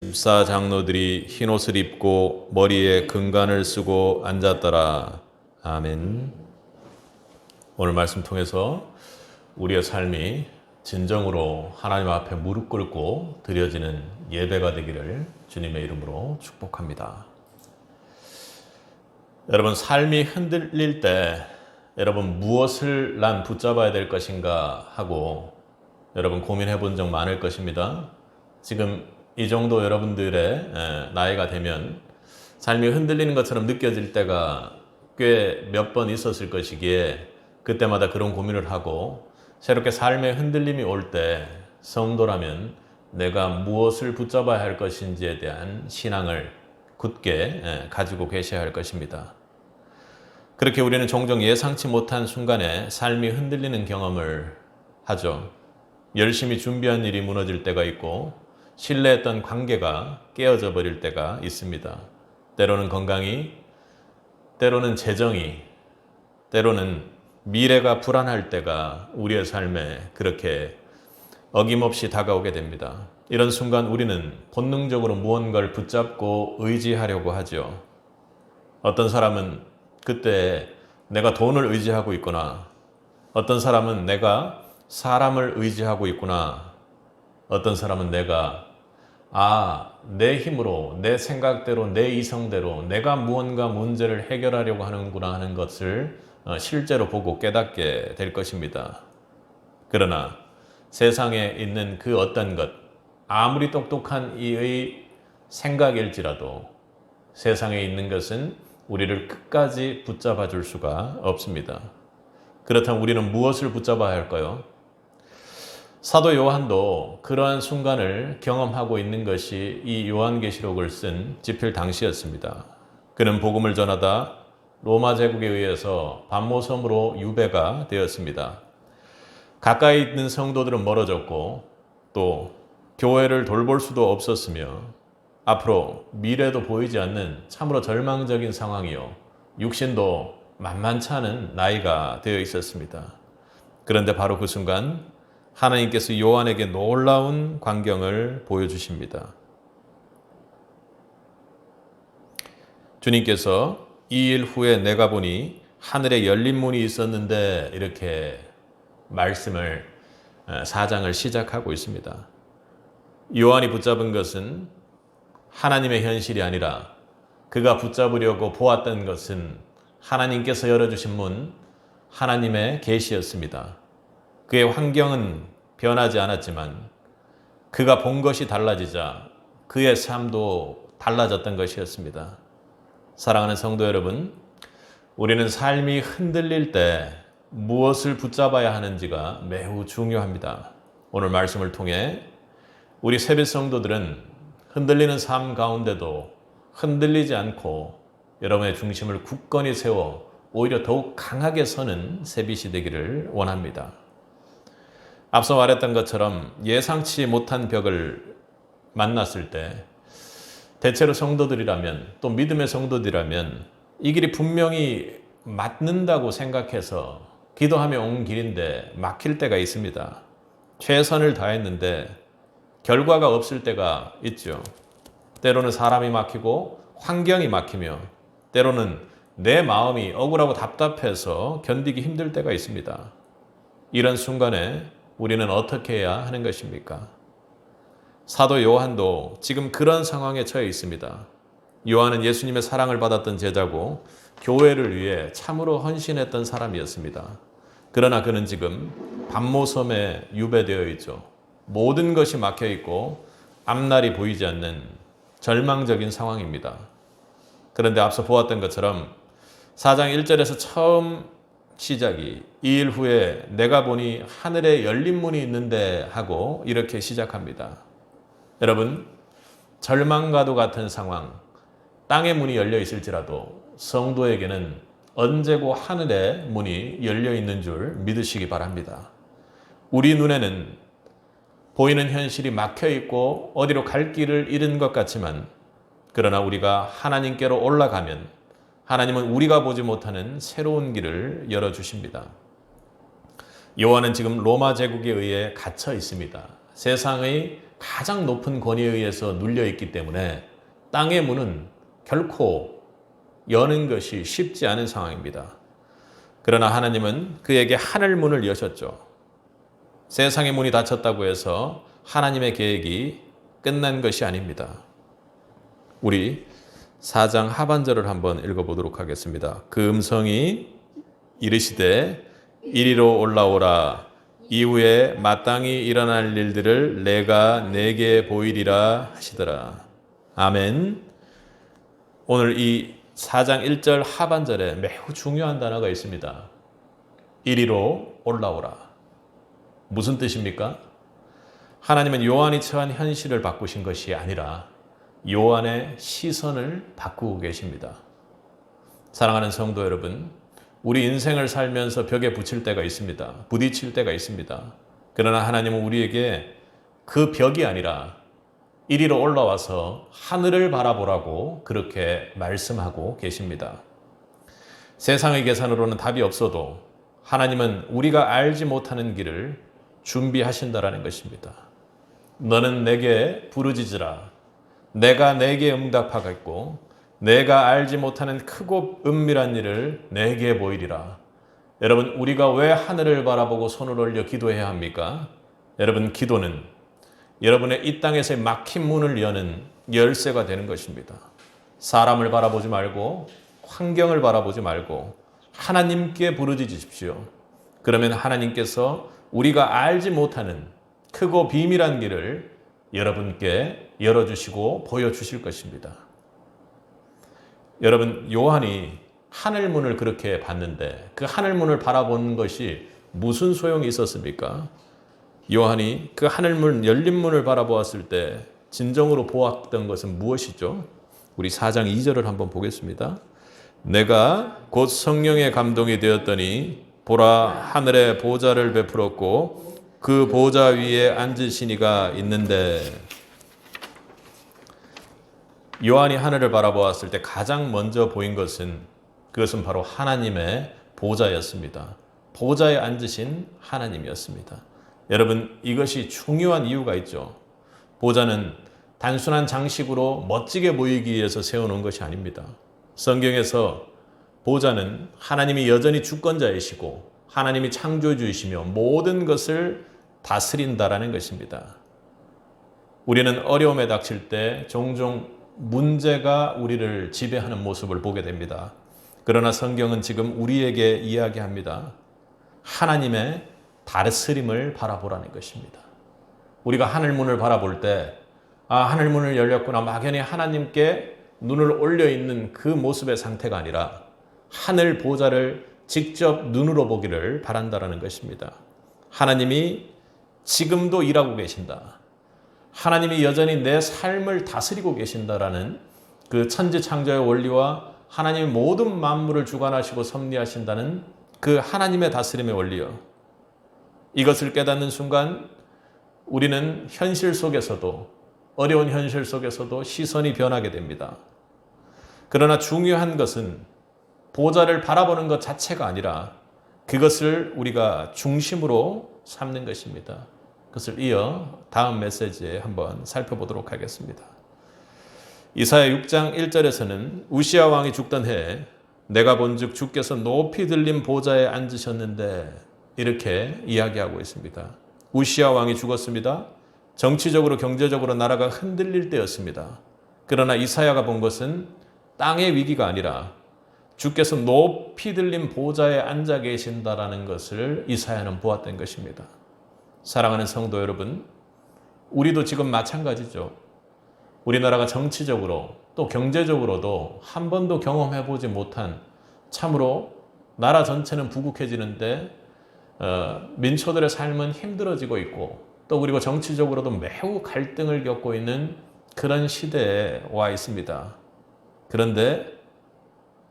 집사 장로들이 흰옷을 입고 머리에 금관을 쓰고 앉았더라. 아멘. 오늘 말씀 통해서 우리의 삶이 진정으로 하나님 앞에 무릎 꿇고 드려지는 예배가 되기를 주님의 이름으로 축복합니다. 여러분, 삶이 흔들릴 때 여러분 무엇을 난 붙잡아야 될 것인가 하고 여러분 고민해 본 적 많을 것입니다. 지금 이 정도 여러분들의 나이가 되면 삶이 흔들리는 것처럼 느껴질 때가 꽤 몇 번 있었을 것이기에 그때마다 그런 고민을 하고 새롭게 삶의 흔들림이 올 때 성도라면 내가 무엇을 붙잡아야 할 것인지에 대한 신앙을 굳게 가지고 계셔야 할 것입니다. 그렇게 우리는 종종 예상치 못한 순간에 삶이 흔들리는 경험을 하죠. 열심히 준비한 일이 무너질 때가 있고 신뢰했던 관계가 깨어져 버릴 때가 있습니다. 때로는 건강이, 때로는 재정이, 때로는 미래가 불안할 때가 우리의 삶에 그렇게 어김없이 다가오게 됩니다. 이런 순간 우리는 본능적으로 무언가를 붙잡고 의지하려고 하죠. 어떤 사람은 그때 내가 돈을 의지하고 있구나. 어떤 사람은 내가 사람을 의지하고 있구나. 어떤 사람은 내가 내 힘으로, 내 생각대로, 내 이성대로 내가 무언가 문제를 해결하려고 하는구나 하는 것을 실제로 보고 깨닫게 될 것입니다. 그러나 세상에 있는 그 어떤 것, 아무리 똑똑한 이의 생각일지라도 세상에 있는 것은 우리를 끝까지 붙잡아 줄 수가 없습니다. 그렇다면 우리는 무엇을 붙잡아야 할까요? 사도 요한도 그러한 순간을 경험하고 있는 것이 이 요한계시록을 쓴 집필 당시였습니다. 그는 복음을 전하다 로마 제국에 의해서 반모섬으로 유배가 되었습니다. 가까이 있는 성도들은 멀어졌고 또 교회를 돌볼 수도 없었으며 앞으로 미래도 보이지 않는 참으로 절망적인 상황이요. 육신도 만만치 않은 나이가 되어 있었습니다. 그런데 바로 그 순간 하나님께서 요한에게 놀라운 광경을 보여주십니다. 주님께서 이 일 후에 내가 보니 하늘에 열린 문이 있었는데 이렇게 말씀을 4장을 시작하고 있습니다. 요한이 붙잡은 것은 하나님의 현실이 아니라 그가 붙잡으려고 보았던 것은 하나님께서 열어주신 문, 하나님의 계시였습니다. 그의 환경은 변하지 않았지만 그가 본 것이 달라지자 그의 삶도 달라졌던 것이었습니다. 사랑하는 성도 여러분, 우리는 삶이 흔들릴 때 무엇을 붙잡아야 하는지가 매우 중요합니다. 오늘 말씀을 통해 우리 세빛 성도들은 흔들리는 삶 가운데도 흔들리지 않고 여러분의 중심을 굳건히 세워 오히려 더욱 강하게 서는 세빛이 되기를 원합니다. 앞서 말했던 것처럼 예상치 못한 벽을 만났을 때 대체로 성도들이라면 또 믿음의 성도들이라면 이 길이 분명히 맞는다고 생각해서 기도하며 온 길인데 막힐 때가 있습니다. 최선을 다했는데 결과가 없을 때가 있죠. 때로는 사람이 막히고 환경이 막히며 때로는 내 마음이 억울하고 답답해서 견디기 힘들 때가 있습니다. 이런 순간에 우리는 어떻게 해야 하는 것입니까? 사도 요한도 지금 그런 상황에 처해 있습니다. 요한은 예수님의 사랑을 받았던 제자고 교회를 위해 참으로 헌신했던 사람이었습니다. 그러나 그는 지금 반모섬에 유배되어 있죠. 모든 것이 막혀 있고 앞날이 보이지 않는 절망적인 상황입니다. 그런데 앞서 보았던 것처럼 4장 1절에서 처음 시작이 이 일 후에 내가 보니 하늘에 열린 문이 있는데 하고 이렇게 시작합니다. 여러분, 절망과도 같은 상황, 땅의 문이 열려 있을지라도 성도에게는 언제고 하늘의 문이 열려 있는 줄 믿으시기 바랍니다. 우리 눈에는 보이는 현실이 막혀 있고 어디로 갈 길을 잃은 것 같지만 그러나 우리가 하나님께로 올라가면 하나님은 우리가 보지 못하는 새로운 길을 열어주십니다. 요한은 지금 로마 제국에 의해 갇혀 있습니다. 세상의 가장 높은 권위에 의해서 눌려 있기 때문에 땅의 문은 결코 여는 것이 쉽지 않은 상황입니다. 그러나 하나님은 그에게 하늘 문을 여셨죠. 세상의 문이 닫혔다고 해서 하나님의 계획이 끝난 것이 아닙니다. 우리 4장 하반절을 한번 읽어보도록 하겠습니다. 그 음성이 이르시되 이리로 올라오라. 이후에 마땅히 일어날 일들을 내가 내게 보이리라 하시더라. 아멘. 오늘 이 4장 1절 하반절에 매우 중요한 단어가 있습니다. 이리로 올라오라. 무슨 뜻입니까? 하나님은 요한이 처한 현실을 바꾸신 것이 아니라 요한의 시선을 바꾸고 계십니다. 사랑하는 성도 여러분, 우리 인생을 살면서 벽에 부딪힐 때가 있습니다. 부딪힐 때가 있습니다. 그러나 하나님은 우리에게 그 벽이 아니라 이리로 올라와서 하늘을 바라보라고 그렇게 말씀하고 계십니다. 세상의 계산으로는 답이 없어도 하나님은 우리가 알지 못하는 길을 준비하신다라는 것입니다. 너는 내게 부르짖으라. 내가 내게 응답하겠고 내가 알지 못하는 크고 은밀한 일을 내게 보이리라. 여러분, 우리가 왜 하늘을 바라보고 손을 올려 기도해야 합니까? 여러분, 기도는 여러분의 이 땅에서의 막힌 문을 여는 열쇠가 되는 것입니다. 사람을 바라보지 말고 환경을 바라보지 말고 하나님께 부르짖으십시오. 그러면 하나님께서 우리가 알지 못하는 크고 비밀한 길을 여러분께 열어주시고 보여주실 것입니다. 여러분, 요한이 하늘문을 그렇게 봤는데 그 하늘문을 바라보는 것이 무슨 소용이 있었습니까? 요한이 그 하늘문, 열린 문을 바라보았을 때 진정으로 보았던 것은 무엇이죠? 우리 4장 2절을 한번 보겠습니다. 내가 곧 성령의 감동이 되었더니 보라, 하늘에 보좌를 베풀었고 그 보좌 위에 앉으신 이가 있는데, 요한이 하늘을 바라보았을 때 가장 먼저 보인 것은 그것은 바로 하나님의 보좌였습니다. 보좌에 앉으신 하나님이었습니다. 여러분, 이것이 중요한 이유가 있죠. 보좌는 단순한 장식으로 멋지게 보이기 위해서 세워놓은 것이 아닙니다. 성경에서 보좌는 하나님이 여전히 주권자이시고 하나님이 창조주이시며 모든 것을 다스린다라는 것입니다. 우리는 어려움에 닥칠 때 종종 문제가 우리를 지배하는 모습을 보게 됩니다. 그러나 성경은 지금 우리에게 이야기합니다. 하나님의 다스림을 바라보라는 것입니다. 우리가 하늘문을 바라볼 때 하늘문을 열렸구나, 막연히 하나님께 눈을 올려 있는 그 모습의 상태가 아니라 하늘 보좌를 직접 눈으로 보기를 바란다라는 것입니다. 하나님이 지금도 일하고 계신다. 하나님이 여전히 내 삶을 다스리고 계신다라는 그 천지창조의 원리와 하나님이 모든 만물을 주관하시고 섭리하신다는 그 하나님의 다스림의 원리요. 이것을 깨닫는 순간 우리는 현실 속에서도, 어려운 현실 속에서도 시선이 변하게 됩니다. 그러나 중요한 것은 보좌를 바라보는 것 자체가 아니라 그것을 우리가 중심으로 삼는 것입니다. 그것을 이어 다음 메시지에 한번 살펴보도록 하겠습니다. 이사야 6장 1절에서는 우시아 왕이 죽던 해에 내가 본즉 주께서 높이 들린 보좌에 앉으셨는데, 이렇게 이야기하고 있습니다. 우시아 왕이 죽었습니다. 정치적으로 경제적으로 나라가 흔들릴 때였습니다. 그러나 이사야가 본 것은 땅의 위기가 아니라 주께서 높이 들린 보좌에 앉아 계신다라는 것을 이사야는 보았던 것입니다. 사랑하는 성도 여러분, 우리도 지금 마찬가지죠. 우리나라가 정치적으로 또 경제적으로도 한 번도 경험해보지 못한, 참으로 나라 전체는 부국해지는데 민초들의 삶은 힘들어지고 있고, 또 그리고 정치적으로도 매우 갈등을 겪고 있는 그런 시대에 와 있습니다. 그런데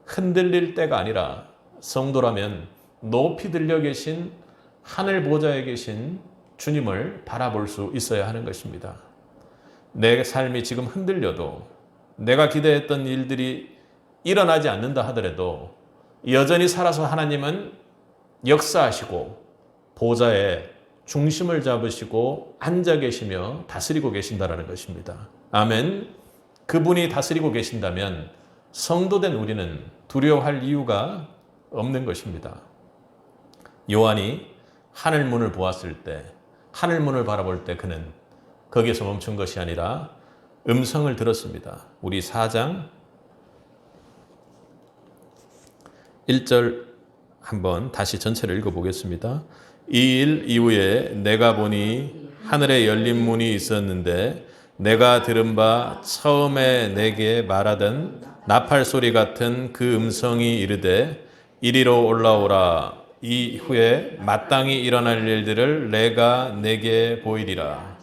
흔들릴 때가 아니라 성도라면 높이 들려 계신 하늘 보좌에 계신 주님을 바라볼 수 있어야 하는 것입니다. 내 삶이 지금 흔들려도, 내가 기대했던 일들이 일어나지 않는다 하더라도 여전히 살아서 하나님은 역사하시고 보좌에 중심을 잡으시고 앉아 계시며 다스리고 계신다라는 것입니다. 아멘. 그분이 다스리고 계신다면 성도된 우리는 두려워할 이유가 없는 것입니다. 요한이 하늘문을 보았을 때, 하늘문을 바라볼 때 그는 거기에서 멈춘 것이 아니라 음성을 들었습니다. 우리 4장 1절 한번 다시 전체를 읽어보겠습니다. 이 일 이후에 내가 보니 하늘에 열린 문이 있었는데 내가 들은 바 처음에 내게 말하던 나팔 소리 같은 그 음성이 이르되 이리로 올라오라. 이후에 마땅히 일어날 일들을 내가 내게 보이리라.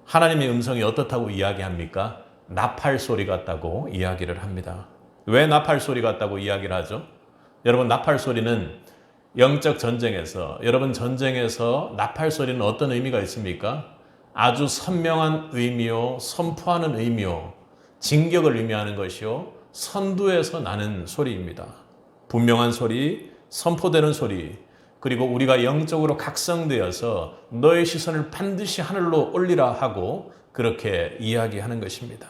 하나님의 음성이 어떻다고 이야기합니까? 나팔 소리 같다고 이야기를 합니다. 왜 나팔 소리 같다고 이야기를 하죠? 여러분, 나팔 소리는 영적 전쟁에서, 여러분 전쟁에서 나팔 소리는 어떤 의미가 있습니까? 아주 선명한 의미요, 선포하는 의미요, 진격을 의미하는 것이요, 선두에서 나는 소리입니다. 분명한 소리, 선포되는 소리, 그리고 우리가 영적으로 각성되어서 너의 시선을 반드시 하늘로 올리라 하고 그렇게 이야기하는 것입니다.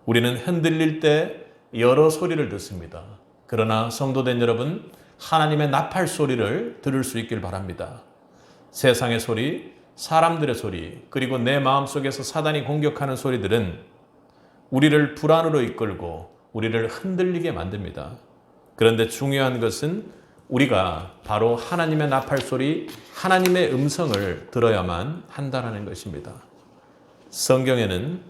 우리는 흔들릴 때 여러 소리를 듣습니다. 그러나 성도된 여러분, 하나님의 나팔 소리를 들을 수 있길 바랍니다. 세상의 소리, 사람들의 소리, 그리고 내 마음속에서 사단이 공격하는 소리들은 우리를 불안으로 이끌고 우리를 흔들리게 만듭니다. 그런데 중요한 것은 우리가 바로 하나님의 나팔 소리, 하나님의 음성을 들어야만 한다는 것입니다. 성경에는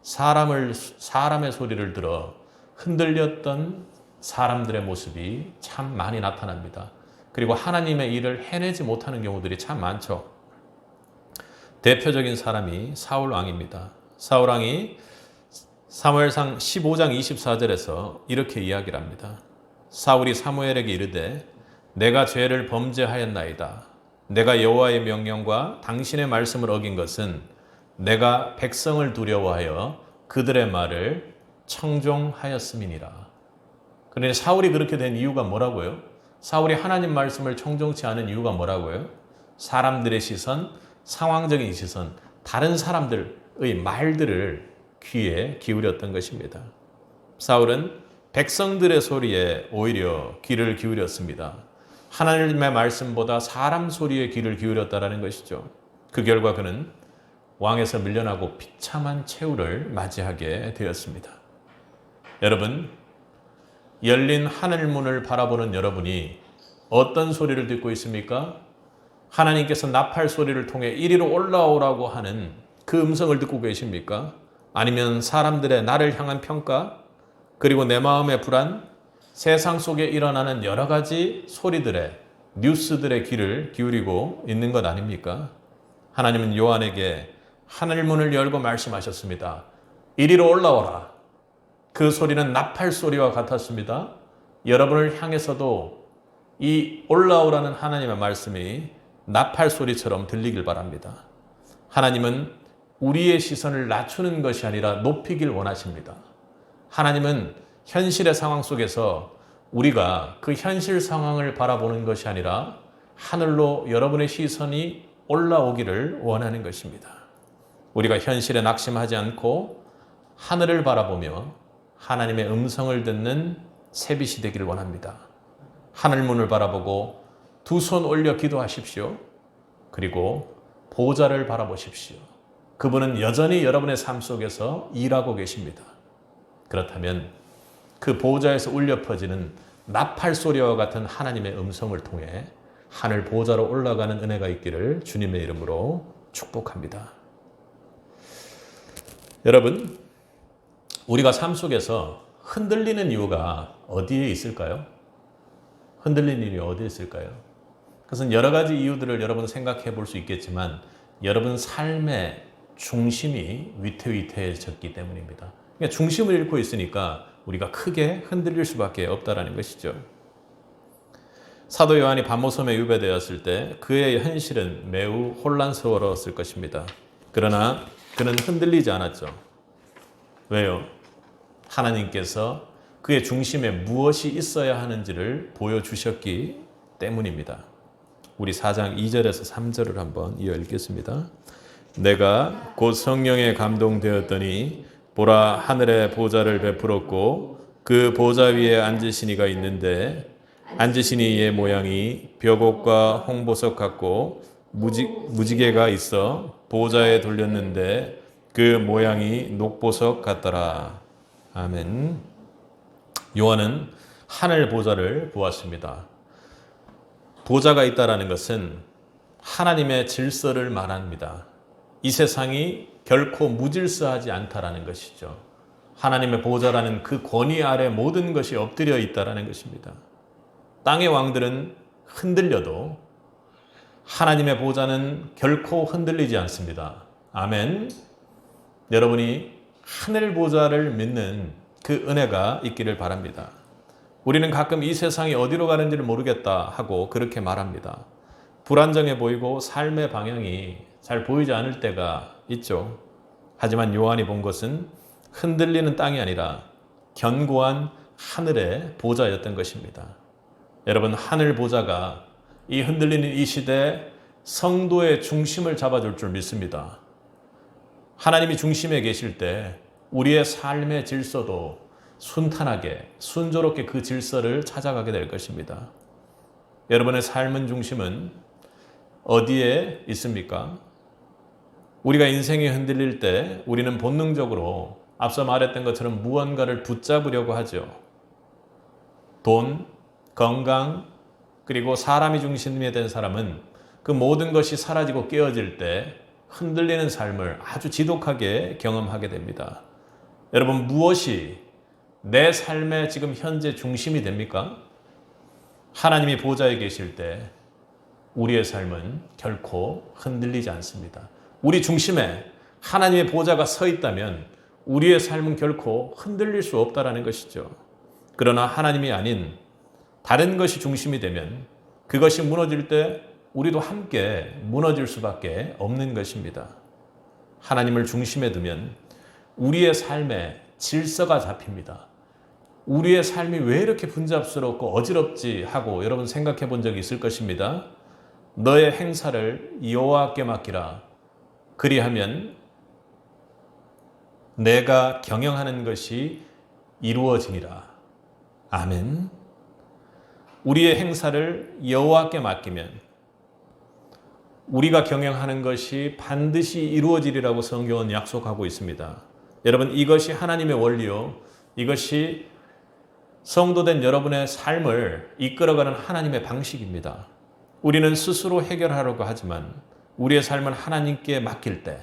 사람의 소리를 들어 흔들렸던 사람들의 모습이 참 많이 나타납니다. 그리고 하나님의 일을 해내지 못하는 경우들이 참 많죠. 대표적인 사람이 사울 왕입니다. 사울 왕이 사무엘상 15장 24절에서 이렇게 이야기를 합니다. 사울이 사무엘에게 이르되 내가 죄를 범죄하였나이다. 내가 여호와의 명령과 당신의 말씀을 어긴 것은 내가 백성을 두려워하여 그들의 말을 청종하였음이니라. 그런데 사울이 그렇게 된 이유가 뭐라고요? 사울이 하나님 말씀을 청종치 않은 이유가 뭐라고요? 사람들의 시선, 상황적인 시선, 다른 사람들의 말들을 귀에 기울였던 것입니다. 사울은 백성들의 소리에 오히려 귀를 기울였습니다. 하나님의 말씀보다 사람 소리에 귀를 기울였다는 것이죠. 그 결과 그는 왕에서 밀려나고 비참한 최후를 맞이하게 되었습니다. 여러분, 열린 하늘문을 바라보는 여러분이 어떤 소리를 듣고 있습니까? 하나님께서 나팔 소리를 통해 이리로 올라오라고 하는 그 음성을 듣고 계십니까? 아니면 사람들의 나를 향한 평가, 그리고 내 마음의 불안, 세상 속에 일어나는 여러 가지 소리들의, 뉴스들의 귀를 기울이고 있는 것 아닙니까? 하나님은 요한에게 하늘문을 열고 말씀하셨습니다. 이리로 올라오라. 그 소리는 나팔 소리와 같았습니다. 여러분을 향해서도 이 올라오라는 하나님의 말씀이 나팔 소리처럼 들리길 바랍니다. 하나님은 우리의 시선을 낮추는 것이 아니라 높이길 원하십니다. 하나님은 현실의 상황 속에서 우리가 그 현실 상황을 바라보는 것이 아니라 하늘로 여러분의 시선이 올라오기를 원하는 것입니다. 우리가 현실에 낙심하지 않고 하늘을 바라보며 하나님의 음성을 듣는 새빛이 되기를 원합니다. 하늘문을 바라보고 두 손 올려 기도하십시오. 그리고 보좌를 바라보십시오. 그분은 여전히 여러분의 삶 속에서 일하고 계십니다. 그렇다면 그 보좌에서 울려 퍼지는 나팔 소리와 같은 하나님의 음성을 통해 하늘 보좌로 올라가는 은혜가 있기를 주님의 이름으로 축복합니다. 여러분, 우리가 삶 속에서 흔들리는 이유가 어디에 있을까요? 흔들리는 이유가 어디에 있을까요? 그것은 여러 가지 이유들을 여러분 생각해 볼 수 있겠지만 여러분 삶의 중심이 위태위태해졌기 때문입니다. 그러니까 중심을 잃고 있으니까 우리가 크게 흔들릴 수밖에 없다는 것이죠. 사도 요한이 pat모섬에 유배되었을 때 그의 현실은 매우 혼란스러웠을 것입니다. 그러나 그는 흔들리지 않았죠. 왜요? 하나님께서 그의 중심에 무엇이 있어야 하는지를 보여주셨기 때문입니다. 우리 4장 2절에서 3절을 한번 이어 읽겠습니다. 내가 곧 성령에 감동되었더니 보라 하늘에 보좌를 베풀었고 그 보좌 위에 앉으신 이가 있는데 앉으신 이의 모양이 벽옥과 홍보석 같고 무지개가 있어 보좌에 돌렸는데 그 모양이 녹보석 같더라. 아멘. 요한은 하늘 보좌를 보았습니다. 보좌가 있다라는 것은 하나님의 질서를 말합니다. 이 세상이 결코 무질서하지 않다라는 것이죠. 하나님의 보좌라는 그 권위 아래 모든 것이 엎드려 있다라는 것입니다. 땅의 왕들은 흔들려도 하나님의 보좌는 결코 흔들리지 않습니다. 아멘. 여러분이 하늘 보좌를 믿는 그 은혜가 있기를 바랍니다. 우리는 가끔 이 세상이 어디로 가는지를 모르겠다 하고 그렇게 말합니다. 불안정해 보이고 삶의 방향이 잘 보이지 않을 때가 있죠. 하지만 요한이 본 것은 흔들리는 땅이 아니라 견고한 하늘의 보좌였던 것입니다. 여러분, 하늘 보좌가 이 흔들리는 이 시대에 성도의 중심을 잡아줄 줄 믿습니다. 하나님이 중심에 계실 때 우리의 삶의 질서도 순탄하게 순조롭게 그 질서를 찾아가게 될 것입니다. 여러분의 삶의 중심은 어디에 있습니까? 우리가 인생이 흔들릴 때 우리는 본능적으로 앞서 말했던 것처럼 무언가를 붙잡으려고 하죠. 돈, 건강, 그리고 사람이 중심이 된 사람은 그 모든 것이 사라지고 깨어질 때 흔들리는 삶을 아주 지독하게 경험하게 됩니다. 여러분, 무엇이 내 삶의 지금 현재 중심이 됩니까? 하나님이 보좌에 계실 때 우리의 삶은 결코 흔들리지 않습니다. 우리 중심에 하나님의 보좌가 서 있다면 우리의 삶은 결코 흔들릴 수 없다라는 것이죠. 그러나 하나님이 아닌 다른 것이 중심이 되면 그것이 무너질 때 우리도 함께 무너질 수밖에 없는 것입니다. 하나님을 중심에 두면 우리의 삶에 질서가 잡힙니다. 우리의 삶이 왜 이렇게 분잡스럽고 어지럽지 하고 여러분 생각해 본 적이 있을 것입니다. 너의 행사를 여호와께 맡기라. 그리하면 내가 경영하는 것이 이루어지니라. 아멘. 우리의 행사를 여호와께 맡기면 우리가 경영하는 것이 반드시 이루어지리라고 성경은 약속하고 있습니다. 여러분, 이것이 하나님의 원리요. 이것이 성도된 여러분의 삶을 이끌어가는 하나님의 방식입니다. 우리는 스스로 해결하려고 하지만 우리의 삶을 하나님께 맡길 때,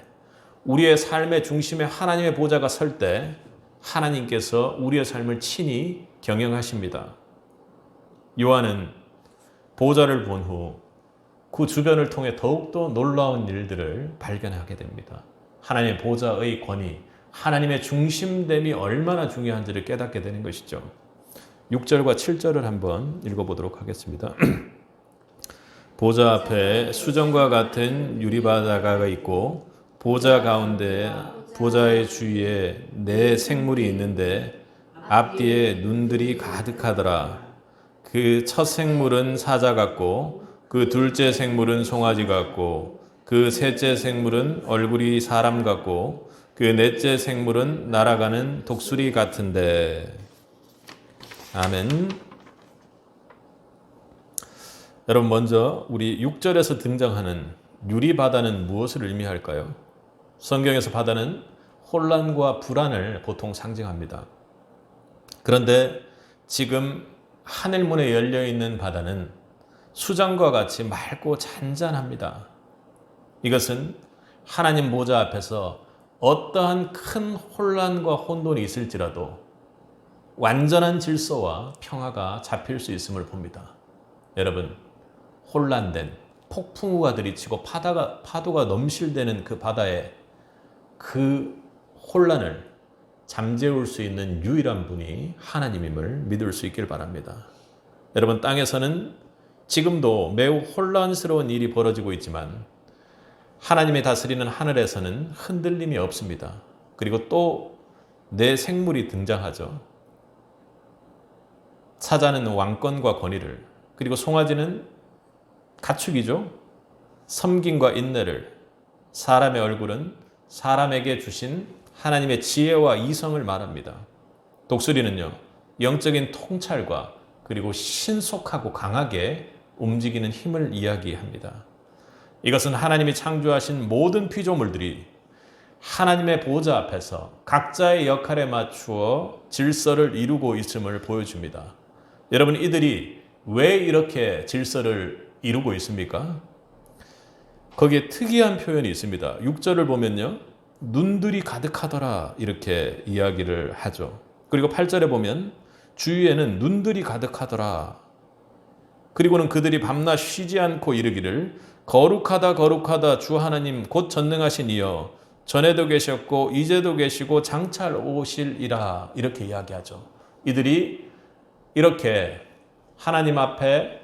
우리의 삶의 중심에 하나님의 보좌가 설 때 하나님께서 우리의 삶을 친히 경영하십니다. 요한은 보좌를 본 후 그 주변을 통해 더욱더 놀라운 일들을 발견하게 됩니다. 하나님의 보좌의 권위, 하나님의 중심됨이 얼마나 중요한지를 깨닫게 되는 것이죠. 6절과 7절을 한번 읽어보도록 하겠습니다. 보좌 앞에 수정과 같은 유리바다가 있고 보좌 가운데 보좌의 주위에 네 생물이 있는데 앞뒤에 눈들이 가득하더라. 그 첫 생물은 사자 같고 그 둘째 생물은 송아지 같고 그 셋째 생물은 얼굴이 사람 같고 그 넷째 생물은 날아가는 독수리 같은데. 아멘. 여러분, 먼저 우리 6절에서 등장하는 유리바다는 무엇을 의미할까요? 성경에서 바다는 혼란과 불안을 보통 상징합니다. 그런데 지금 하늘문에 열려있는 바다는 수정과 같이 맑고 잔잔합니다. 이것은 하나님 보좌 앞에서 어떠한 큰 혼란과 혼돈이 있을지라도 완전한 질서와 평화가 잡힐 수 있음을 봅니다. 여러분, 혼란된 폭풍우가 들이치고 파도가 넘실대는 그 바다에 그 혼란을 잠재울 수 있는 유일한 분이 하나님임을 믿을 수 있길 바랍니다. 여러분, 땅에서는 지금도 매우 혼란스러운 일이 벌어지고 있지만 하나님이 다스리는 하늘에서는 흔들림이 없습니다. 그리고 또 네 생물이 등장하죠. 사자는 왕권과 권위를, 그리고 송아지는 가축이죠. 섬김과 인내를, 사람의 얼굴은 사람에게 주신 하나님의 지혜와 이성을 말합니다. 독수리는요, 영적인 통찰과 그리고 신속하고 강하게 움직이는 힘을 이야기합니다. 이것은 하나님이 창조하신 모든 피조물들이 하나님의 보좌 앞에서 각자의 역할에 맞추어 질서를 이루고 있음을 보여줍니다. 여러분, 이들이 왜 이렇게 질서를 이루고 있습니까? 거기에 특이한 표현이 있습니다. 6절을 보면요, 눈들이 가득하더라 이렇게 이야기를 하죠. 그리고 8절에 보면 주위에는 눈들이 가득하더라. 그리고는 그들이 밤낮 쉬지 않고 이르기를 거룩하다 거룩하다 주 하나님 곧 전능하신 이여 전에도 계셨고 이제도 계시고 장차 오실이라 이렇게 이야기하죠. 이들이 이렇게 하나님 앞에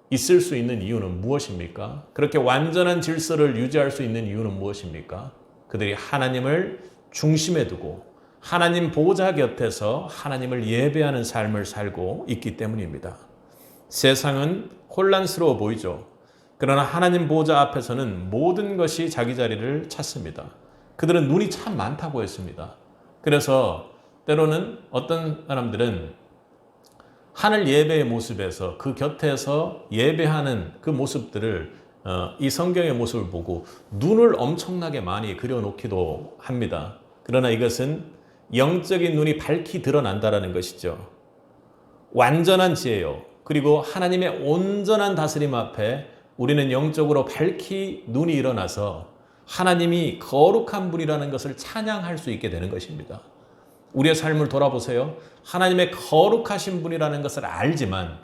있을 수 있는 이유는 무엇입니까? 그렇게 완전한 질서를 유지할 수 있는 이유는 무엇입니까? 그들이 하나님을 중심에 두고 하나님 보좌 곁에서 하나님을 예배하는 삶을 살고 있기 때문입니다. 세상은 혼란스러워 보이죠. 그러나 하나님 보좌 앞에서는 모든 것이 자기 자리를 찾습니다. 그들은 눈이 참 많다고 했습니다. 그래서 때로는 어떤 사람들은 하늘 예배의 모습에서 그 곁에서 예배하는 그 모습들을 이 성경의 모습을 보고 눈을 엄청나게 많이 그려놓기도 합니다. 그러나 이것은 영적인 눈이 밝히 드러난다는 것이죠. 완전한 지혜요. 그리고 하나님의 온전한 다스림 앞에 우리는 영적으로 밝히 눈이 일어나서 하나님이 거룩한 분이라는 것을 찬양할 수 있게 되는 것입니다. 우리의 삶을 돌아보세요. 하나님의 거룩하신 분이라는 것을 알지만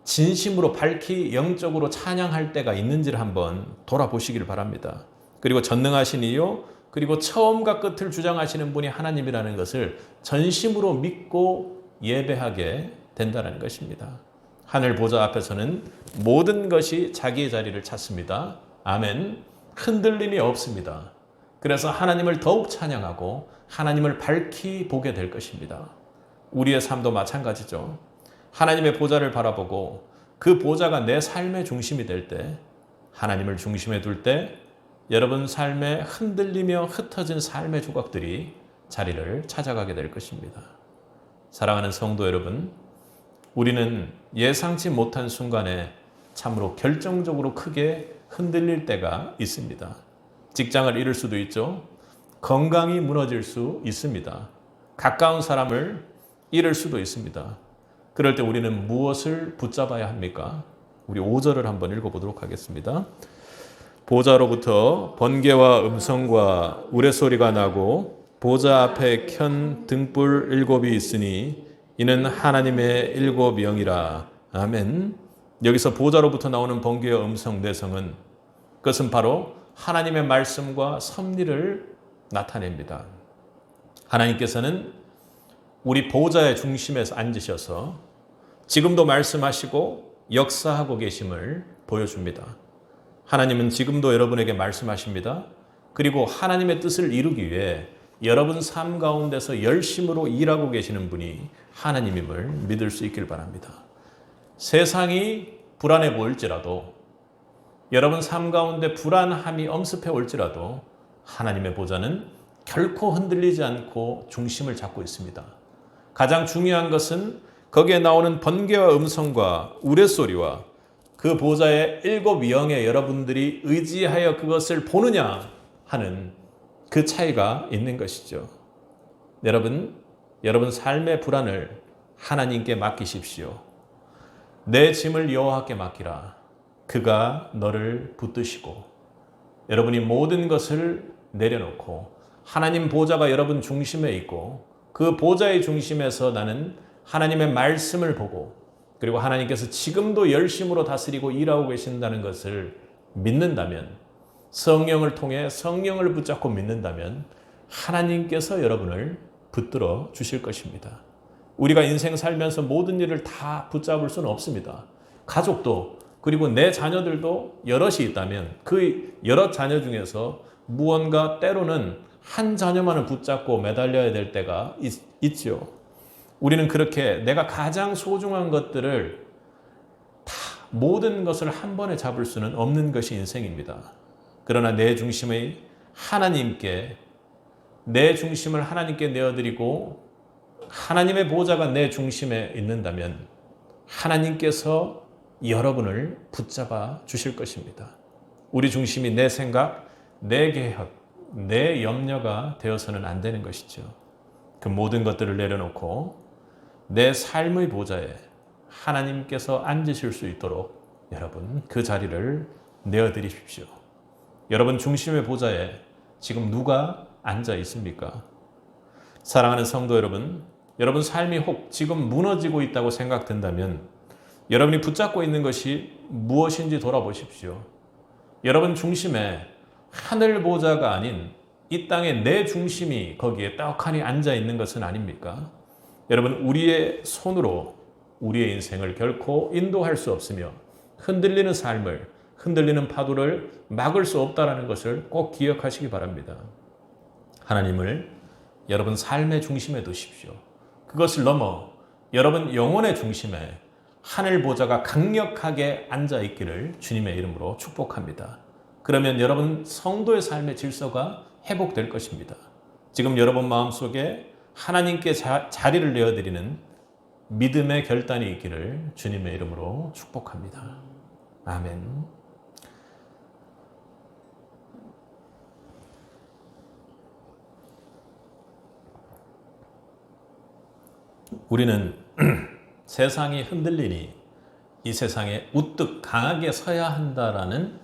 진심으로 밝히 영적으로 찬양할 때가 있는지를 한번 돌아보시길 바랍니다. 그리고 전능하신 이요, 그리고 처음과 끝을 주장하시는 분이 하나님이라는 것을 전심으로 믿고 예배하게 된다는 것입니다. 하늘 보좌 앞에서는 모든 것이 자기의 자리를 찾습니다. 아멘. 흔들림이 없습니다. 그래서 하나님을 더욱 찬양하고 하나님을 밝히 보게 될 것입니다. 우리의 삶도 마찬가지죠. 하나님의 보좌를 바라보고 그 보좌가 내 삶의 중심이 될 때, 하나님을 중심에 둘 때 여러분 삶에 흔들리며 흩어진 삶의 조각들이 자리를 찾아가게 될 것입니다. 사랑하는 성도 여러분, 우리는 예상치 못한 순간에 참으로 결정적으로 크게 흔들릴 때가 있습니다. 직장을 잃을 수도 있죠. 건강이 무너질 수 있습니다. 가까운 사람을 잃을 수도 있습니다. 그럴 때 우리는 무엇을 붙잡아야 합니까? 우리 5절을 한번 읽어보도록 하겠습니다. 보좌로부터 번개와 음성과 우레소리가 나고 보좌 앞에 켠 등불 7이 있으니 이는 하나님의 7 영이라. 아멘. 여기서 보좌로부터 나오는 번개와 음성, 내성은 그것은 바로 하나님의 말씀과 섭리를 나타냅니다. 하나님께서는 우리 보좌의 중심에서 앉으셔서 지금도 말씀하시고 역사하고 계심을 보여줍니다. 하나님은 지금도 여러분에게 말씀하십니다. 그리고 하나님의 뜻을 이루기 위해 여러분 삶 가운데서 열심으로 일하고 계시는 분이 하나님임을 믿을 수 있길 바랍니다. 세상이 불안해 보일지라도, 여러분 삶 가운데 불안함이 엄습해 올지라도 하나님의 보좌는 결코 흔들리지 않고 중심을 잡고 있습니다. 가장 중요한 것은 거기에 나오는 번개와 음성과 우레소리와 그 보좌의 7 영에 여러분들이 의지하여 그것을 보느냐 하는 그 차이가 있는 것이죠. 여러분 삶의 불안을 하나님께 맡기십시오. 내 짐을 여호와께 맡기라. 그가 너를 붙드시고, 여러분이 모든 것을 내려놓고 하나님 보좌가 여러분 중심에 있고 그 보좌의 중심에서 나는 하나님의 말씀을 보고, 그리고 하나님께서 지금도 열심으로 다스리고 일하고 계신다는 것을 믿는다면, 성령을 통해 성령을 붙잡고 믿는다면 하나님께서 여러분을 붙들어 주실 것입니다. 우리가 인생 살면서 모든 일을 다 붙잡을 수는 없습니다. 가족도, 그리고 내 자녀들도 여럿이 있다면 그 여러 자녀 중에서 무언가 때로는 한 자녀만을 붙잡고 매달려야 될 때가 있죠. 우리는 그렇게 내가 가장 소중한 것들을 다 모든 것을 한 번에 잡을 수는 없는 것이 인생입니다. 그러나 내 중심을 하나님께 내어드리고 하나님의 보좌가 내 중심에 있는다면 하나님께서 여러분을 붙잡아 주실 것입니다. 우리 중심이 내 생각, 내 계획, 내 염려가 되어서는 안 되는 것이죠. 그 모든 것들을 내려놓고 내 삶의 보좌에 하나님께서 앉으실 수 있도록 여러분 그 자리를 내어드리십시오. 여러분 중심의 보좌에 지금 누가 앉아 있습니까? 사랑하는 성도 여러분, 여러분 삶이 혹 지금 무너지고 있다고 생각된다면 여러분이 붙잡고 있는 것이 무엇인지 돌아보십시오. 여러분 중심에 하늘 보좌가 아닌 이 땅의 내 중심이 거기에 떡하니 앉아 있는 것은 아닙니까? 여러분 우리의 손으로 우리의 인생을 결코 인도할 수 없으며 흔들리는 삶을, 흔들리는 파도를 막을 수 없다는 것을 꼭 기억하시기 바랍니다. 하나님을 여러분 삶의 중심에 두십시오. 그것을 넘어 여러분 영혼의 중심에 하늘 보좌가 강력하게 앉아 있기를 주님의 이름으로 축복합니다. 그러면 여러분 성도의 삶의 질서가 회복될 것입니다. 지금 여러분 마음속에 하나님께 자리를 내어드리는 믿음의 결단이 있기를 주님의 이름으로 축복합니다. 아멘. 우리는 세상이 흔들리니 이 세상에 우뚝 강하게 서야 한다라는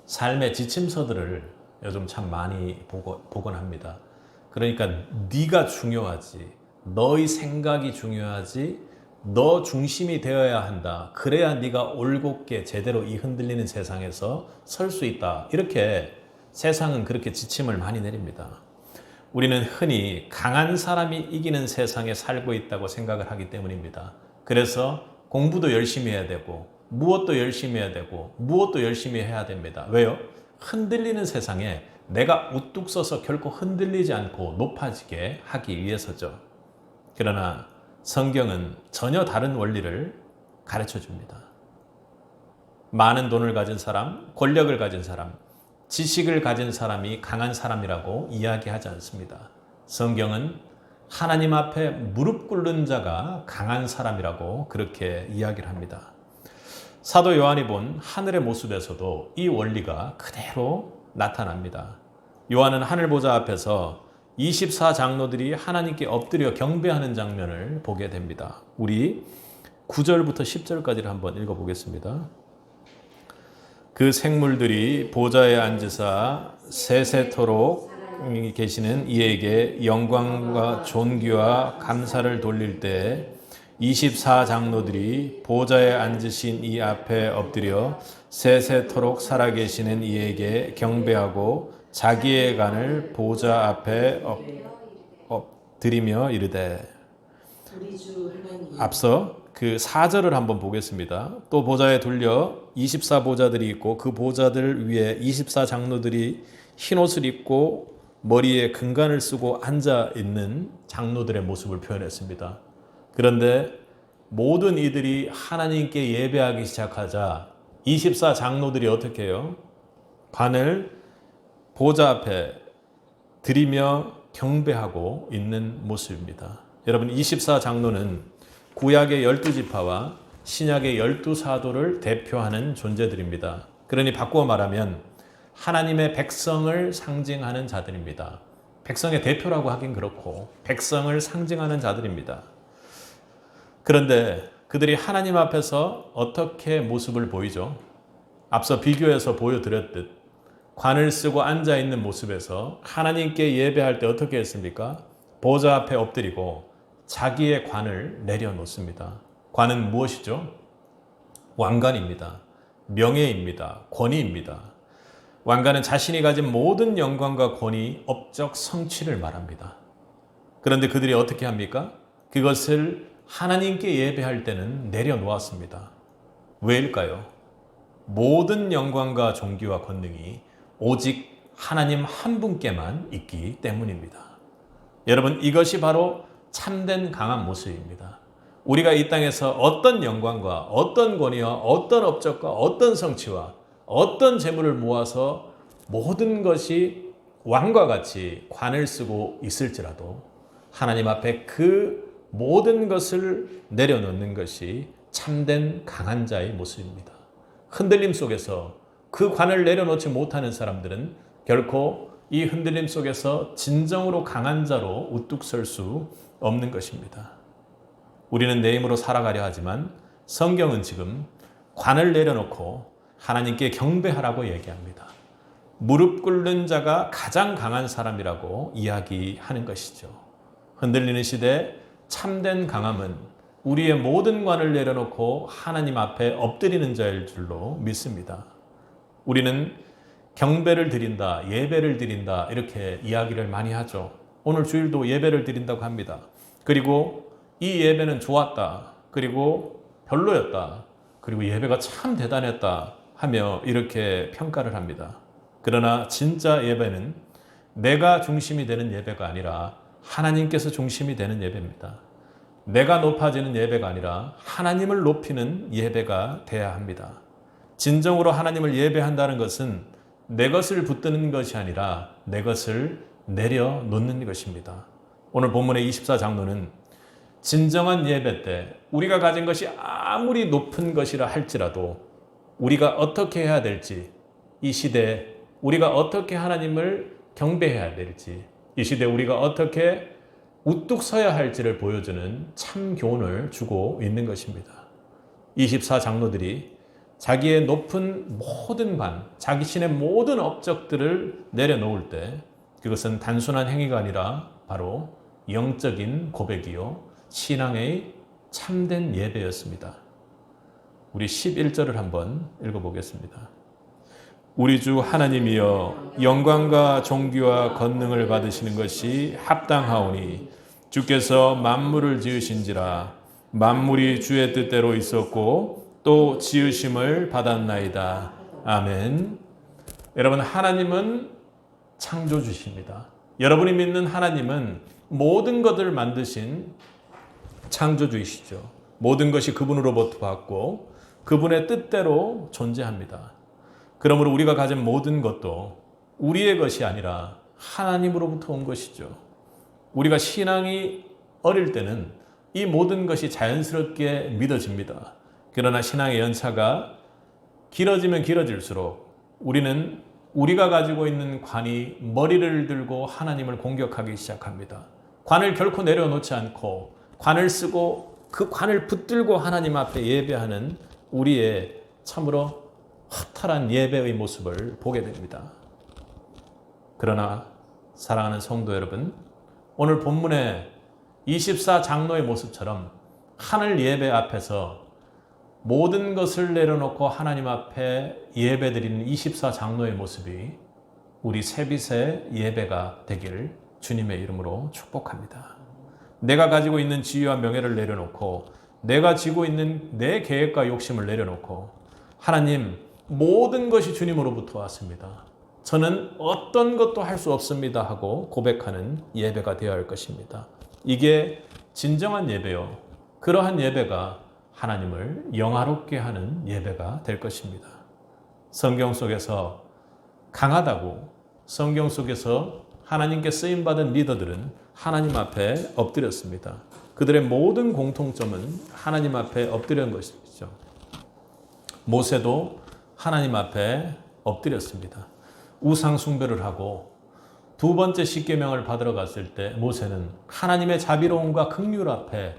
삶의 지침서들을 요즘 참 많이 보곤 합니다. 그러니까 네가 중요하지, 너의 생각이 중요하지, 너 중심이 되어야 한다. 그래야 네가 올곧게 제대로 이 흔들리는 세상에서 설 수 있다. 이렇게 세상은 그렇게 지침을 많이 내립니다. 우리는 흔히 강한 사람이 이기는 세상에 살고 있다고 생각을 하기 때문입니다. 그래서 공부도 열심히 해야 되고 무엇도 열심히 해야 되고 무엇도 열심히 해야 됩니다. 왜요? 흔들리는 세상에 내가 우뚝 서서 결코 흔들리지 않고 높아지게 하기 위해서죠. 그러나 성경은 전혀 다른 원리를 가르쳐 줍니다. 많은 돈을 가진 사람, 권력을 가진 사람, 지식을 가진 사람이 강한 사람이라고 이야기하지 않습니다. 성경은 하나님 앞에 무릎 꿇는 자가 강한 사람이라고 그렇게 이야기를 합니다. 사도 요한이 본 하늘의 모습에서도 이 원리가 그대로 나타납니다. 요한은 하늘 보좌 앞에서 24장로들이 하나님께 엎드려 경배하는 장면을 보게 됩니다. 우리 9절부터 10절까지를 한번 읽어보겠습니다. 그 생물들이 보좌에 앉으사 세세토록 계시는 이에게 영광과 존귀와 감사를 돌릴 때 24장로들이 보좌에 앉으신 이 앞에 엎드려 세세토록 살아계시는 이에게 경배하고 자기의 간을 보좌 앞에 엎드리며 이르되. 앞서 그 4절을 한번 보겠습니다. 또 보좌에 돌려 24보좌들이 있고 그 보좌들 위에 24장로들이 흰옷을 입고 머리에 금관을 쓰고 앉아 있는 장로들의 모습을 표현했습니다. 그런데 모든 이들이 하나님께 예배하기 시작하자 24장로들이 어떻게 해요? 관을 보좌 앞에 드리며 경배하고 있는 모습입니다. 여러분 24장로는 구약의 12지파와 신약의 12사도를 대표하는 존재들입니다. 그러니 바꾸어 말하면 하나님의 백성을 상징하는 자들입니다. 백성의 대표라고 하긴 그렇고 백성을 상징하는 자들입니다. 그런데 그들이 하나님 앞에서 어떻게 모습을 보이죠? 앞서 비교해서 보여드렸듯 관을 쓰고 앉아있는 모습에서 하나님께 예배할 때 어떻게 했습니까? 보좌 앞에 엎드리고 자기의 관을 내려놓습니다. 관은 무엇이죠? 왕관입니다. 명예입니다. 권위입니다. 왕관은 자신이 가진 모든 영광과 권위, 업적, 성취를 말합니다. 그런데 그들이 어떻게 합니까? 그것을 하나님께 예배할 때는 내려놓았습니다. 왜일까요? 모든 영광과 존귀와 권능이 오직 하나님 한 분께만 있기 때문입니다. 여러분, 이것이 바로 참된 강한 모습입니다. 우리가 이 땅에서 어떤 영광과 어떤 권위와 어떤 업적과 어떤 성취와 어떤 재물을 모아서 모든 것이 왕과 같이 관을 쓰고 있을지라도 하나님 앞에 그 모든 것을 내려놓는 것이 참된 강한 자의 모습입니다. 흔들림 속에서 그 관을 내려놓지 못하는 사람들은 결코 이 흔들림 속에서 진정으로 강한 자로 우뚝 설 수 없는 것입니다. 우리는 내 힘으로 살아가려 하지만 성경은 지금 관을 내려놓고 하나님께 경배하라고 얘기합니다. 무릎 꿇는 자가 가장 강한 사람이라고 이야기하는 것이죠. 흔들리는 시대 참된 강함은 우리의 모든 관을 내려놓고 하나님 앞에 엎드리는 자일 줄로 믿습니다. 우리는 경배를 드린다, 예배를 드린다 이렇게 이야기를 많이 하죠. 오늘 주일도 예배를 드린다고 합니다. 그리고 이 예배는 좋았다, 그리고 별로였다, 그리고 예배가 참 대단했다 하며 이렇게 평가를 합니다. 그러나 진짜 예배는 내가 중심이 되는 예배가 아니라 하나님께서 중심이 되는 예배입니다. 내가 높아지는 예배가 아니라 하나님을 높이는 예배가 돼야 합니다. 진정으로 하나님을 예배한다는 것은 내 것을 붙드는 것이 아니라 내 것을 내려놓는 것입니다. 오늘 본문의 24장로는 진정한 예배 때 우리가 가진 것이 아무리 높은 것이라 할지라도 우리가 어떻게 해야 될지, 이 시대에 우리가 어떻게 하나님을 경배해야 될지, 이 시대에 우리가 어떻게 우뚝 서야 할지를 보여주는 참 교훈을 주고 있는 것입니다. 24장로들이 자기의 높은 모든 관, 자기 신의 모든 업적들을 내려놓을 때 그것은 단순한 행위가 아니라 바로 영적인 고백이요 신앙의 참된 예배였습니다. 우리 11절을 한번 읽어보겠습니다. 우리 주 하나님이여 영광과 존귀와 권능을 받으시는 것이 합당하오니 주께서 만물을 지으신지라 만물이 주의 뜻대로 있었고 또 지으심을 받았나이다. 아멘. 여러분, 하나님은 창조주십니다. 여러분이 믿는 하나님은 모든 것을 만드신 창조주이시죠. 모든 것이 그분으로부터 왔고 그분의 뜻대로 존재합니다. 그러므로 우리가 가진 모든 것도 우리의 것이 아니라 하나님으로부터 온 것이죠. 우리가 신앙이 어릴 때는 이 모든 것이 자연스럽게 믿어집니다. 그러나 신앙의 연차가 길어지면 길어질수록 우리는 우리가 가지고 있는 관이 머리를 들고 하나님을 공격하기 시작합니다. 관을 결코 내려놓지 않고 관을 쓰고 그 관을 붙들고 하나님 앞에 예배하는 우리의 참으로 허탈한 예배의 모습을 보게 됩니다. 그러나 사랑하는 성도 여러분, 오늘 본문의 24장로의 모습처럼 하늘 예배 앞에서 모든 것을 내려놓고 하나님 앞에 예배드리는 24장로의 모습이 우리 세빛의 예배가 되기를 주님의 이름으로 축복합니다. 내가 가지고 있는 지위와 명예를 내려놓고 내가 지고 있는 내 계획과 욕심을 내려놓고 하나님, 모든 것이 주님으로부터 왔습니다. 저는 어떤 것도 할 수 없습니다 하고 고백하는 예배가 되어야 할 것입니다. 이게 진정한 예배요. 그러한 예배가 하나님을 영화롭게 하는 예배가 될 것입니다. 성경 속에서 강하다고, 성경 속에서 하나님께 쓰임받은 리더들은 하나님 앞에 엎드렸습니다. 그들의 모든 공통점은 하나님 앞에 엎드린 것이죠. 모세도 하나님 앞에 엎드렸습니다. 우상 숭배를 하고 두 번째 십계명을 받으러 갔을 때 모세는 하나님의 자비로움과 긍휼 앞에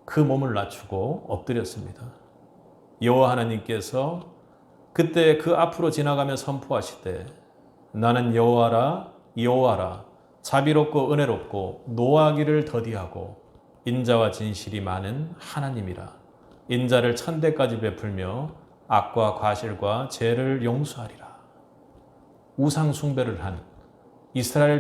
그 몸을 낮추고 엎드렸습니다. 여호와 하나님께서 그때 그 앞으로 지나가며 선포하시되 나는 여호와라 여호와라 자비롭고 은혜롭고 노하기를 더디하고 인자와 진실이 많은 하나님이라. 인자를 천대까지 베풀며 악과 과실과 죄를 용서하리라. 우상 숭배를 한 이스라엘